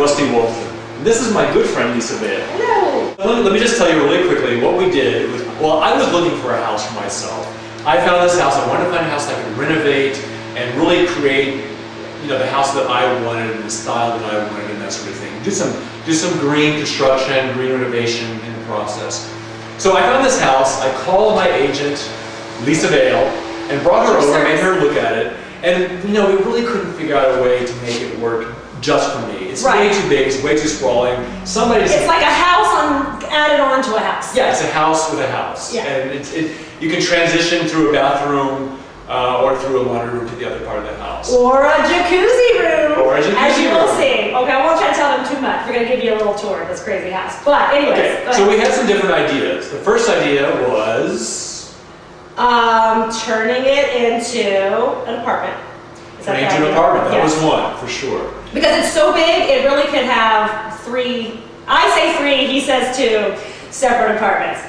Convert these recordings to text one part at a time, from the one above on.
Rusty Walton. This is my good friend Lisa Vail. Hello. Let me just tell you really quickly what we did. Well, I was looking for a house for myself. I found this house. I wanted to find a house I could renovate and really create, the house that I wanted and the style that I wanted and that sort of thing. Do some green construction, green renovation in the process. So I found this house. I called my agent, Lisa Vail, and brought her over, made her look at it. And we really couldn't figure out a way to make it work just for me. It's way too big, it's way too sprawling. It's like a house added on to a house. Yeah, it's a house with a house. Yeah. And you can transition through a bathroom or through a laundry room to the other part of the house. Or a jacuzzi room. Or a jacuzzi room. As you will see. Okay, I won't try to tell them too much. We're going to give you a little tour of this crazy house. But anyways, okay, so we had some different ideas. The first idea was... turning it into an apartment. Turning it into an apartment. That was one, for sure. Because it's so big, it really could have three, I say three, he says two, separate apartments.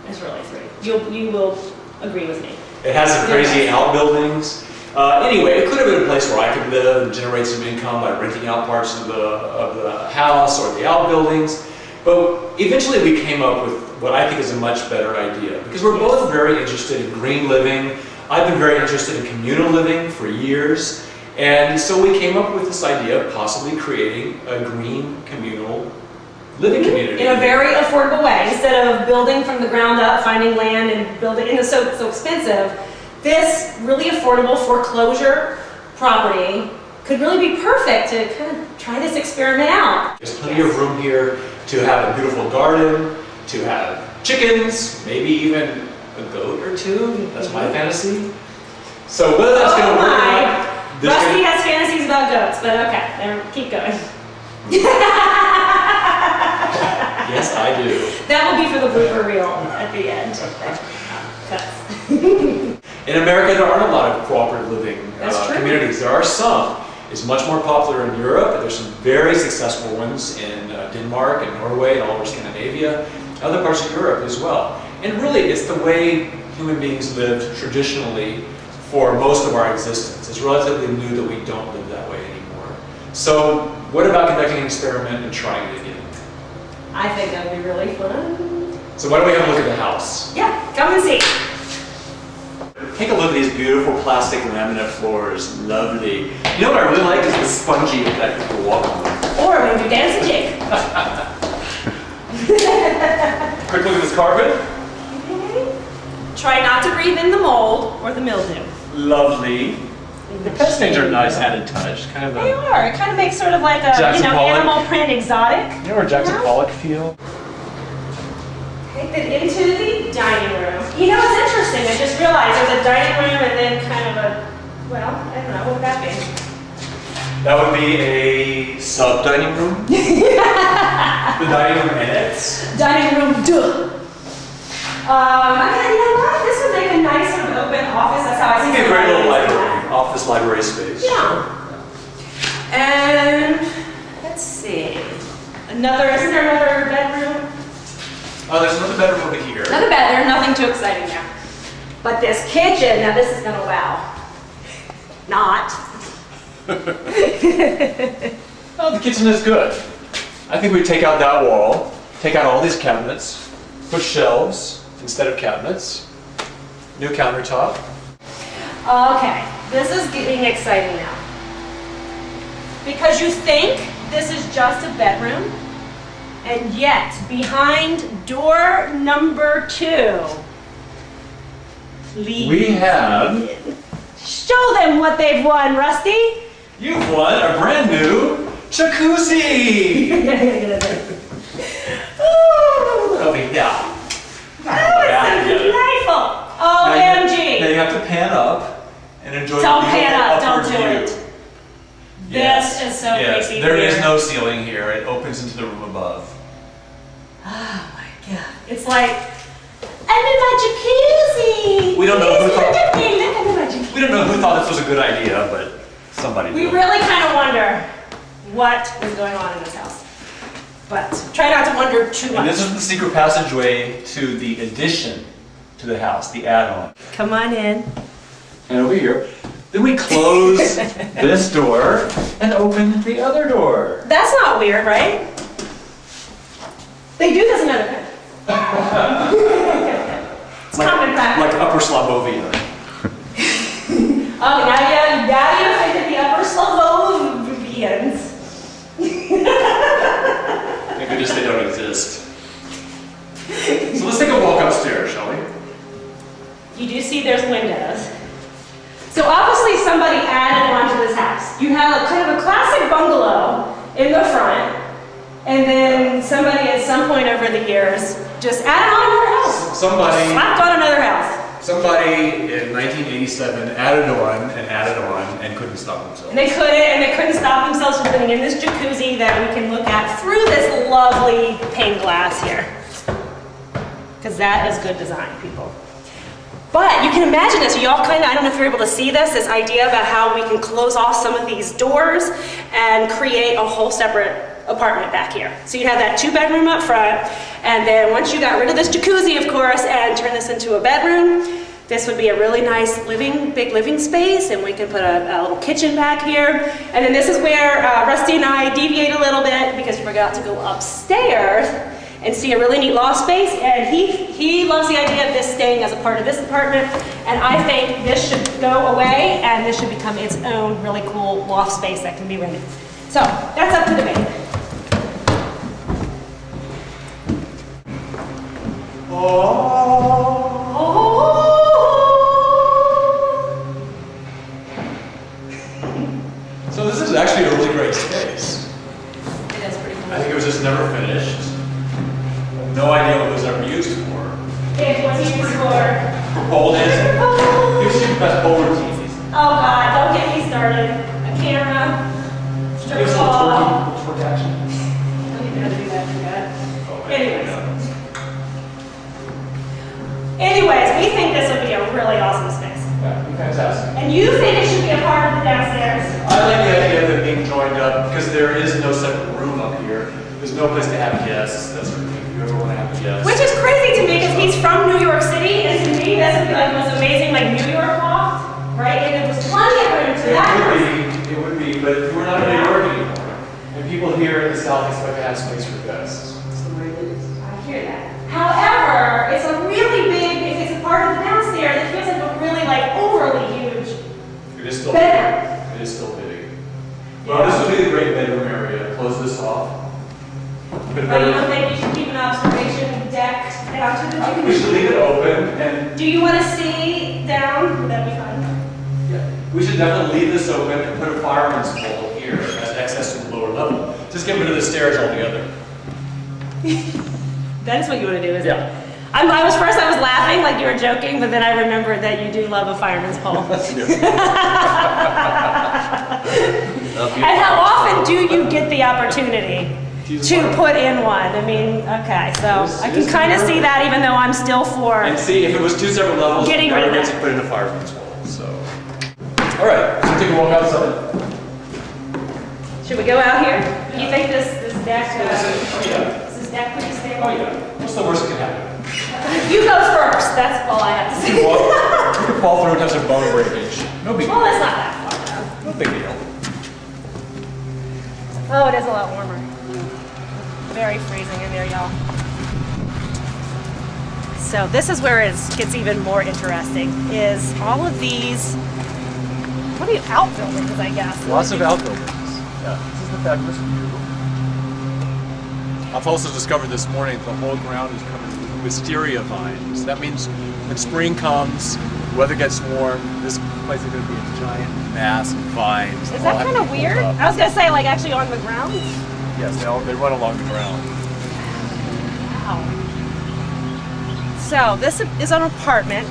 It's really three. You will agree with me. It has some crazy outbuildings. Anyway, it could have been a place where I could live and generate some income by renting out parts of the house or the outbuildings. But eventually we came up with what I think is a much better idea. Because we're both very interested in green living. I've been very interested in communal living for years. And so we came up with this idea of possibly creating a green communal living community. In a very affordable way. Instead of building from the ground up, finding land and building, and it's so expensive, this really affordable foreclosure property could really be perfect to kind of try this experiment out. There's plenty of room here to have a beautiful garden, to have chickens, maybe even a goat or two. That's my fantasy. So whether that's going to work or not, Rusty has fantasies about goats, but okay, keep going. Yes, I do. That will be for the blooper reel at the end. In America, there aren't a lot of cooperative living communities. There are some. It's much more popular in Europe. There's some very successful ones in Denmark and Norway and all over Scandinavia, other parts of Europe as well. And really, it's the way human beings lived traditionally for most of our existence. It's relatively new that we don't live that way anymore. So what about conducting an experiment and trying it again? I think that would be really fun. So why don't we have a look at the house? Yeah, come and see. Take a look at these beautiful plastic laminate floors. Lovely. You know what I really like is the spongy effect of the walk on them. Or when you dance a jig. Quick look at this carpet. Try not to breathe in the mold or the mildew. Lovely. The pet stains are a nice added touch. Kind of they are. It kind of makes sort of like a animal print exotic. You know where Jackson Pollock feel? Take it into the dining room. You know, it's interesting. I just realized there's a dining room and then kind of a, well, I don't know, what would that be? That would be a sub-dining room. The dining room annex. Dining room, duh. You know what? This would make a nice sort of open office. That's how I see it. It'd be a great little library, office library space. Yeah. And let's see. Isn't there another bedroom? Oh, there's another bedroom over here. Another bed. There's nothing too exciting there. But this kitchen, now this is gonna wow. Not. Oh, the kitchen is good. I think we take out that wall, take out all these cabinets, put shelves instead of cabinets, new countertop. Okay, this is getting exciting now. Because you think this is just a bedroom, and yet behind door number 2, we have... Show them what they've won, Rusty. You've won a brand new jacuzzi. Over here. That's delightful. OMG. Now you have to pan up and enjoy Don't the pan up. Don't upward do view. it. Yes. This is so creepy. There is no ceiling here. It opens into the room above. Oh my God. It's like, I'm in my jacuzzi. We don't know who thought. Look at me. Look at my jacuzzi. We don't know who thought this was a good idea, but somebody We did. really kind of wonder what is going on in this house. But try not to wonder too much. And this is the secret passageway to the addition to the house, the add-on. Come on in. And over here, then we close this door and open the other door. That's not weird. weird, right? They do this in other countries. It's common practice. Like Upper Slobovia. Oh, now you offended the Upper Slavovians. Thank goodness they don't exist. So let's take a walk upstairs, shall we? You do see there's windows. So obviously somebody added on to this house. You have a kind of a classic bungalow in the front, and then somebody at some point over the years just added on another house. Somebody Slapped on another house. Somebody in 1987 added on and couldn't stop themselves. And they couldn't stop themselves from putting in this jacuzzi that we can look at through this lovely pane glass here. Because that is good design, people. But you can imagine this, y'all kind of, I don't know if you're able to see this idea about how we can close off some of these doors and create a whole separate apartment back here. So you have that 2-bedroom up front, and then once you got rid of this jacuzzi, of course, and turn this into a bedroom, this would be a really nice big living space, and we can put a little kitchen back here. And then this is where Rusty and I deviate a little bit because we forgot to go upstairs and see a really neat loft space, and he loves the idea of this staying as a part of this apartment, and I think this should go away and this should become its own really cool loft space that can be rented. So that's up to debate. So this is actually a really great space. It is pretty cool. I think it was just never finished. No idea what it was ever used for. It was used for Pole dancing. Here's your best pole routine. oh God, don't get me started. A camera, strip Here's a ball. little twerk action. I don't even know how to do that, forgot. Oh, Anyways, we think this would be a really awesome space. Yeah, fantastic. And you think it should be a part of the downstairs? I like the idea of it being joined up because there is no separate room up here. There's no place to have guests, that sort of thing. If you ever want to have a guest. Which is crazy to me because he's from New York City, and to me this would be like the most amazing like New York loft, right? And there was plenty of room to that. It would be, but we're not in New York anymore. And people here in the South expect to have space for guests. That's the way it is. I hear that. However, it's a really big, if it's a part of the downstairs, it feels like a really like overly huge It is still bedroom. big. It is still big. Well, this would be the great bedroom area. Close this off. But you don't think you should keep an observation deck down to the I think we should leave it open and Do you want to see down? Would that be fun? yeah, we should definitely leave this open and put a fireman's pole here as access to the lower level. Just get rid of the stairs altogether. That is what you want to do, isn't it? Yeah. I was laughing like you were joking, but then I remembered that you do love a fireman's pole. And how often do you get the opportunity to put in one? I mean, okay, so I can kind of see that even though I'm still for. And see, if it was 2 separate levels, Getting rid of gets that. put in a fireman's pole. So, all right, let's take a walk outside. Should we go out here? Do you think this deck? Oh yeah. Is this deck pretty stable? Oh yeah. What's the worst that can happen? You go first. That's all I have to say. You can fall through and have some bone breakage. No big Well, deal. that's not that far though. No big deal. Oh, it is a lot warmer. Very freezing in there, y'all. So this is where it gets even more interesting, is all of these, what are you, outbuildings, I guess? Lots of outbuildings. Yeah, this is the fabulous view. I've also discovered this morning that the whole ground is covered with wisteria vines. That means when spring comes, weather gets warm, this place is going to be a giant mass of vines. Is that kind of weird? I was going to say, like, actually on the ground? Yes, they run along the ground. Wow. So this is an apartment,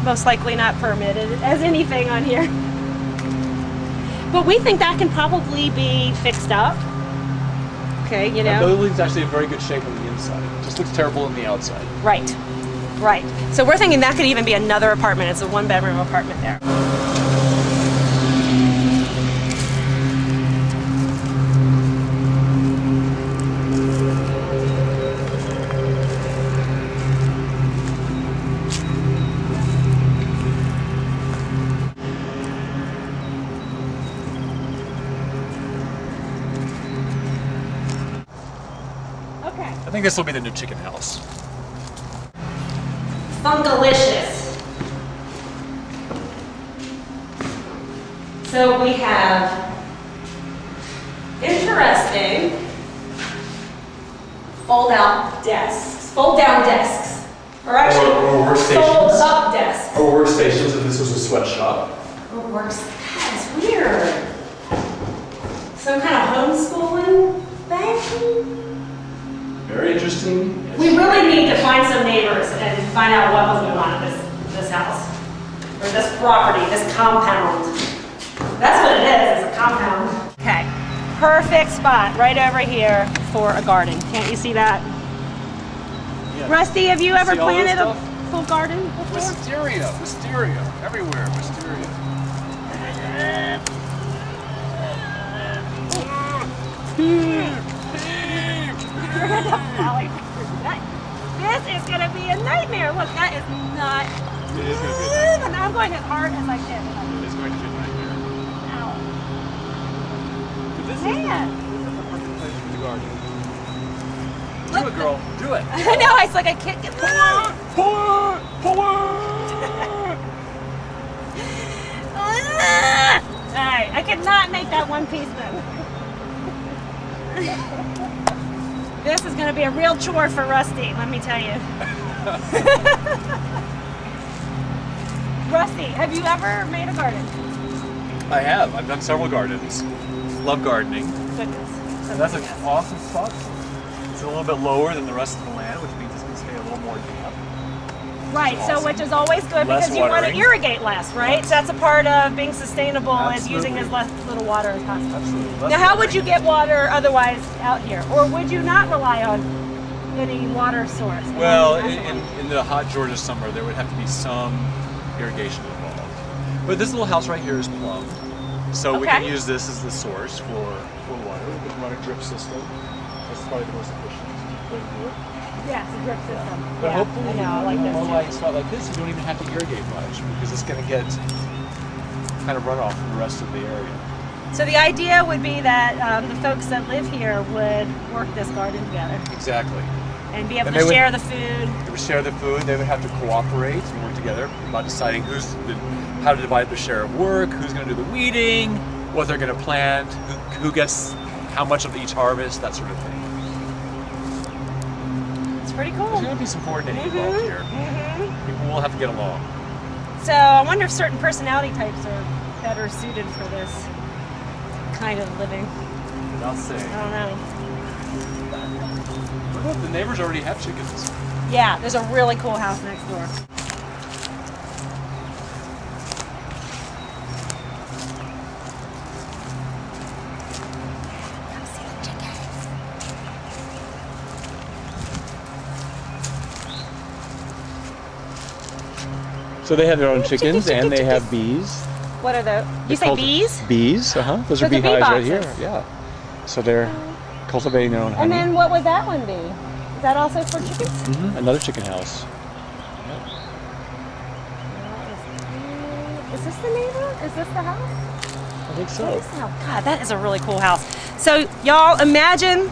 most likely not permitted as anything on here. But we think that can probably be fixed up. Okay, you know. The building's actually in very good shape on the inside. It just looks terrible on the outside. Right, right. So we're thinking that could even be another apartment. It's a 1-bedroom apartment there. I think this will be the new chicken house. Fungalicious. So we have interesting fold-out desks, fold-down desks, or actually or workstations. fold-up desks. Or workstations if this was a sweatshop. Or that's weird. Some kind of homeschooling thing? Very interesting. We really need to find some neighbors and find out what was going on in this house, or this property, this compound. That's what it is, it's a compound. Okay, perfect spot right over here for a garden. Can't you see that? Yeah. Rusty, have you ever See all this planted a stuff? full garden before? Wisteria, everywhere, wisteria. This is going to be a nightmare. Look, that is not. It is going to be a nightmare. And I'm going as hard as I can. It is going to be a nightmare. Ow. But this Man. is the perfect place for the garden. Do Look. it, girl. Do it. I know, it's like I can't get Pull it! Pull it! Pull it! Alright, I could not make that one piece then. This is going to be a real chore for Rusty, let me tell you. Rusty, have you ever made a garden? I have. I've done several gardens. Love gardening. Goodness. And that's an awesome spot. It's a little bit lower than the rest of the land, which means it's going to stay a little more damp. Right, That's so awesome. which is always good Less because you want to watering. irrigate less, right? So that's a part of being sustainable is using Absolutely. as little water as possible. Absolutely. Now, how would you get water otherwise out here? Or would you not rely on any water source? Well, in the hot Georgia summer, there would have to be some irrigation involved. But this little house right here is plumbed, so we can Okay. use this as the source for water. We can run a drip system. That's probably the most efficient way to do it. Yes, a drip system. But Yeah, hopefully, I know, I like in a this. low-lying spot like this, you don't even have to irrigate much because it's going to get kind of runoff from the rest of the area. So the idea would be that the folks that live here would work this garden together Exactly. and be able And to they would- share the food. They would share the food. They would have to cooperate and work together about deciding how to divide the share of work, who's going to do the weeding, what they're going to plant, who gets how much of each harvest, that sort of thing. It's pretty cool. There's going to be some coordinating involved here. People will have to get along. So I wonder if certain personality types are better suited for this kind of living. Without saying. I don't know. But look, the neighbors already have chickens. Yeah, there's a really cool house next door. Come see the chickens. So they have their own chickens, chickens, and they chicken, have bees. What are those? You say bees? Bees, Those Those are are bee beehives right here. boxes. Yeah. So they're cultivating their own honey. And then what would that one be? Is that also for chickens? Another chicken house. Is this the neighbor? Is this the house? I think What so. is that? God, that is a really cool house. So y'all imagine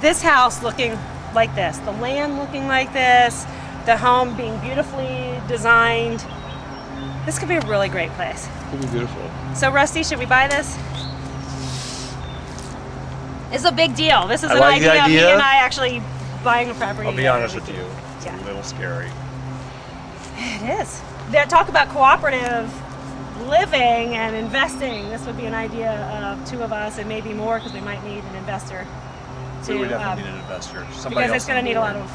this house looking like this, the land looking like this, the home being beautifully designed. This could be a really great place. It'd be beautiful. So Rusty, should we buy this? It's a big deal. This is I an like the idea of me idea. and I actually buying a property. I'll be together. honest with you. It's Yeah. a little scary. It is. They talk about cooperative living and investing. This would be an idea of two of us and maybe more because we might need an investor. We would to, definitely need an investor. Somebody because else it's going on to need a board. lot of.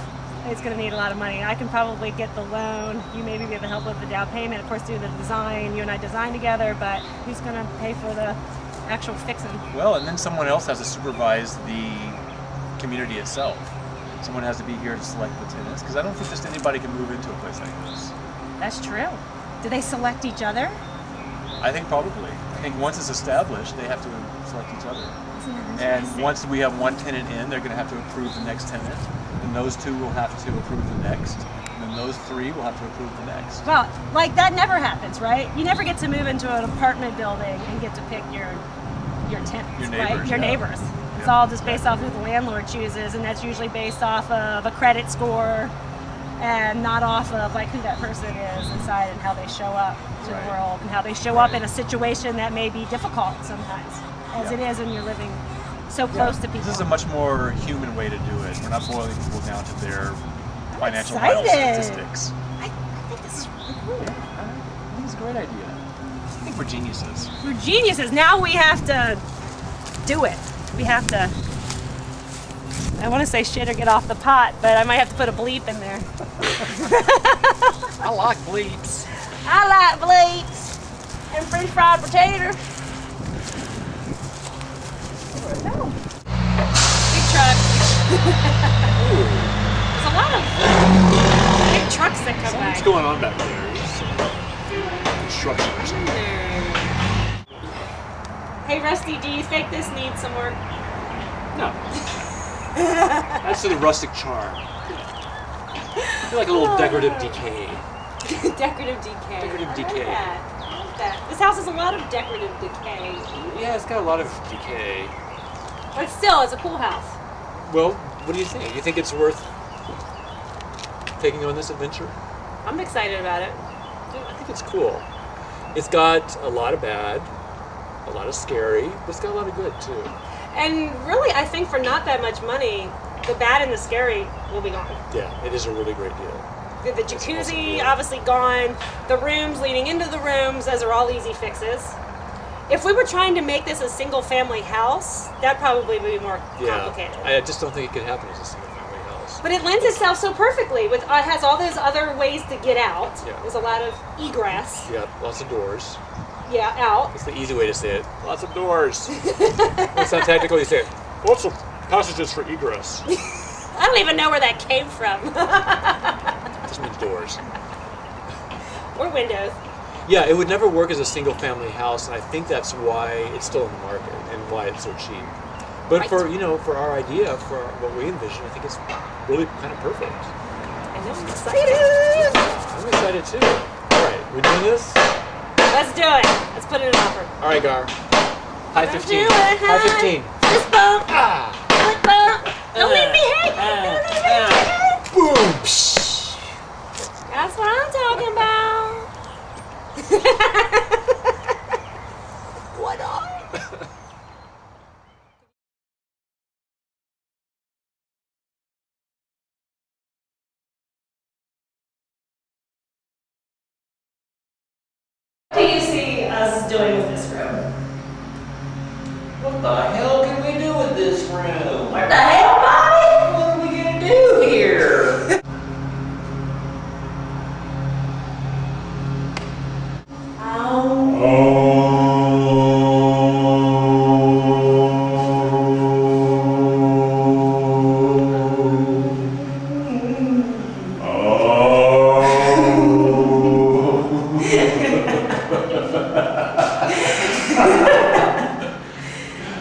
It's going to need a lot of money. I can probably get the loan. You maybe be able to help with the down payment. Of course, do the design. You and I design together, but who's going to pay for the actual fixing? Well, and then someone else has to supervise the community itself. Someone has to be here to select the tenants, because I don't think just anybody can move into a place like this. That's true. Do they select each other? I think probably. I think once it's established, they have to select each other. Isn't that And interesting? once we have one tenant in, they're going to have to approve the next tenant. And those two will have to approve the next. And then those three will have to approve the next. Well, like that never happens, right? You never get to move into an apartment building and get to pick your tenants, Your right? neighbors, Your yeah. neighbors. It's all just based off who the landlord chooses, and that's usually based off of a credit score and not off of like who that person is inside and how they show up to the world and how they show up in a situation that may be difficult sometimes, as it is when you're living so close to people. This is a much more human way to do it. We're not boiling people down to their financial vital statistics. I think this is really cool. I think it's a great idea. I think we're geniuses. We're geniuses. Now we have to do it. We have to, I want to say shit or get off the pot, but I might have to put a bleep in there. I like bleeps. I like bleeps and French fried potato. No. Big truck. There's a lot of big trucks that come by. What's going on back there? Construction or something. Hey Rusty, do you think this needs some work? No. That's to the rustic charm. I feel like a little decorative decay. Decorative decay. Decorative decay. I like that. This house has a lot of decorative decay. Yeah, it's got a lot of decay. But still, it's a cool house. Well, what do you think? You think it's worth taking on this adventure? I'm excited about it. I think it's cool. It's got a lot of bad, a lot of scary, but it's got a lot of good too. And really, I think for not that much money, the bad and the scary will be gone. Yeah, it is a really great deal. The jacuzzi, obviously gone. The rooms leading into the rooms, those are all easy fixes. If we were trying to make this a single-family house, that'd probably be more complicated. I just don't think it could happen as a single-family house. But it lends itself so perfectly. It has all those other ways to get out. Yeah. There's a lot of egress. Yeah, lots of doors. Yeah, out. That's the easy way to say it. Lots of doors. It's not technical, you say it. Lots of passages for egress. I don't even know where that came from. It just means doors. Or windows. Yeah, it would never work as a single-family house, and I think that's why it's still in the market and why it's so cheap. But for for our idea, for what we envision, I think it's really kind of perfect. And I'm excited. I'm excited too. All right, we're doing this. Let's do it. Let's put in an offer. All right, Gar. High 15. Do it, High 15. Fist bump. Ah. Foot bump. Don't leave me hanging. Don't leave me hanging. Boom. That's what I'm talking about. What on? What do you see us doing with this room? What the hell can we do with this room? What the hell, Bobby? What are we gonna do here?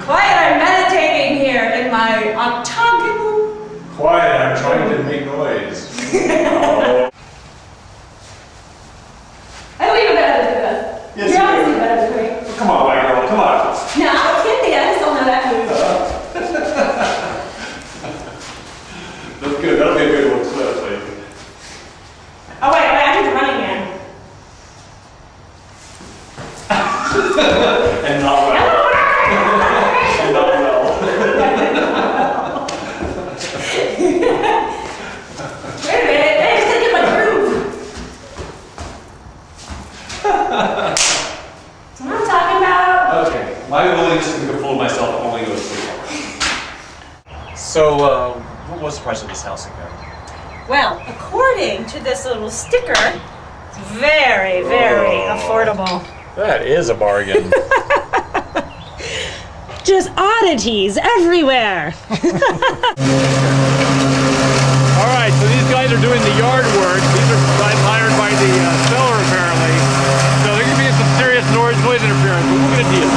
Quiet, I'm meditating here in my octagonal. Quiet, I'm trying to make noise. I don't even know how to do that. Yes, You're you obviously do. better than me. Come on, white girl, come on. No, I'm kidding. I just don't know that move. That's good, that'll be a good one, clip, like. Oh, wait, I did the running man. And not well. And not well. Wait a minute, I just didn't get my groove. That's what I'm talking about. Okay, my willingness to control myself only goes so far. So, what was the price of this house again? Well, according to this little sticker, it's very, very affordable. That is a bargain. Just oddities everywhere. All right, so these guys are doing the yard work. These are guys hired by the seller, apparently. So they're going to be some serious noise interference, but we'll get a deal.